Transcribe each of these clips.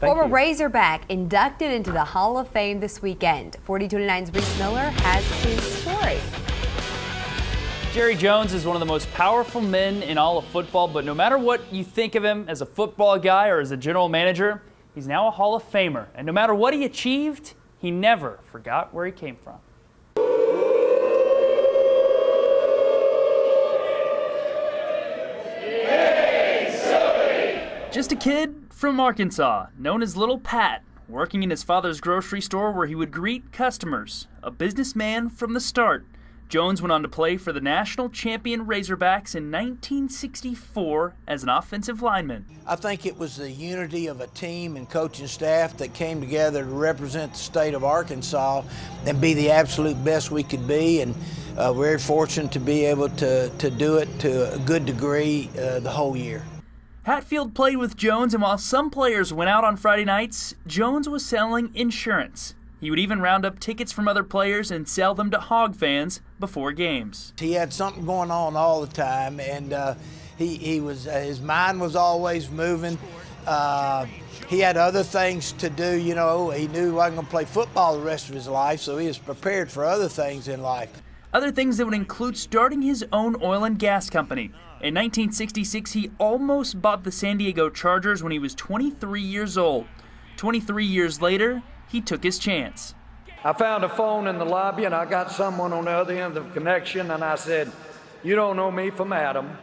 Former Razorback inducted into the Hall of Fame this weekend. 4029's Reese Miller has his story. Jerry Jones is one of the most powerful men in all of football, but no matter what you think of him as a football guy or as a general manager, he's now a Hall of Famer. And no matter what he achieved, he never forgot where he came from. Just a kid from Arkansas, known as Little Pat, working in his father's grocery store where he would greet customers. A businessman from the start, Jones went on to play for the national champion Razorbacks in 1964 as an offensive lineman. I think it was the unity of a team and coaching staff that came together to represent the state of Arkansas and be the absolute best we could be, and we're very fortunate to be able to do it to a good degree the whole year. Hatfield played with Jones, and while some players went out on Friday nights, Jones was selling insurance. He would even round up tickets from other players and sell them to Hog fans before games. He had something going on all the time, and his mind was always moving. He had other things to do, you know. He knew he wasn't going to play football the rest of his life, so he was prepared for other things in life. Other things that would include starting his own oil and gas company. In 1966, he almost bought the San Diego Chargers when he was 23 years old. 23 years later, he took his chance. I found a phone in the lobby, and I got someone on the other end of the connection, and I said, "You don't know me from Adam.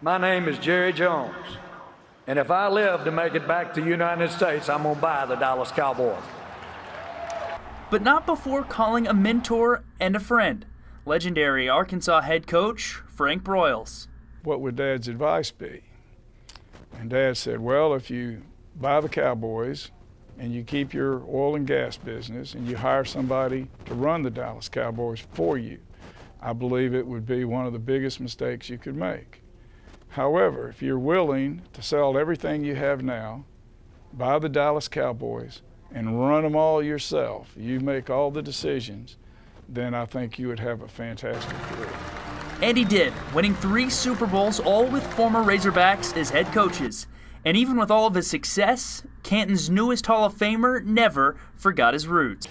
My name is Jerry Jones, and if I live to make it back to the United States, I'm going to buy the Dallas Cowboys." But not before calling a mentor and a friend. Legendary Arkansas head coach Frank Broyles. What would Dad's advice be? And Dad said, well, if you buy the Cowboys and you keep your oil and gas business and you hire somebody to run the Dallas Cowboys for you, I believe it would be one of the biggest mistakes you could make. However, if you're willing to sell everything you have now, buy the Dallas Cowboys, and run them all yourself, you make all the decisions, then I think you would have a fantastic career. And he did, winning 3 Super Bowls, all with former Razorbacks as head coaches. And even with all of his success, Canton's newest Hall of Famer never forgot his roots.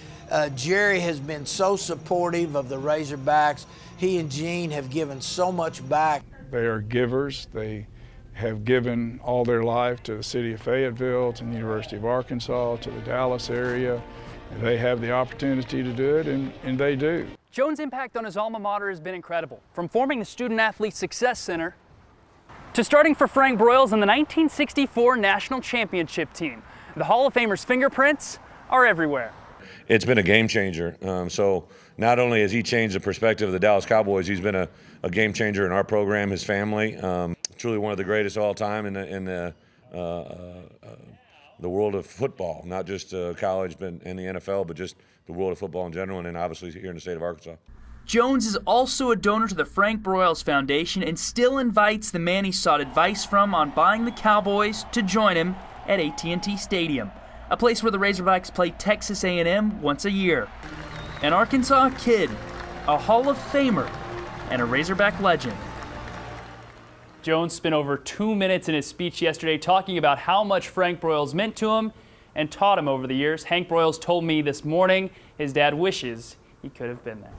Jerry has been so supportive of the Razorbacks. He and Gene have given so much back. They are givers. They have given all their life to the city of Fayetteville, to the University of Arkansas, to the Dallas area. And they have the opportunity to do it, and they do. Jones' impact on his alma mater has been incredible, from forming the Student Athlete Success Center to starting for Frank Broyles in the 1964 National Championship team. The Hall of Famer's fingerprints are everywhere. It's been a game changer. So not only has he changed the perspective of the Dallas Cowboys, he's been a game changer in our program, his family. Truly one of the greatest of all time in the world of football, not just college but in the NFL, but just the world of football in general, and then obviously here in the state of Arkansas. Jones is also a donor to the Frank Broyles Foundation and still invites the man he sought advice from on buying the Cowboys to join him at AT&T Stadium, a place where the Razorbacks play Texas A&M once a year. An Arkansas kid, a Hall of Famer, and a Razorback legend. Jones spent over 2 minutes in his speech yesterday talking about how much Frank Broyles meant to him and taught him over the years. Hank Broyles told me this morning his dad wishes he could have been there.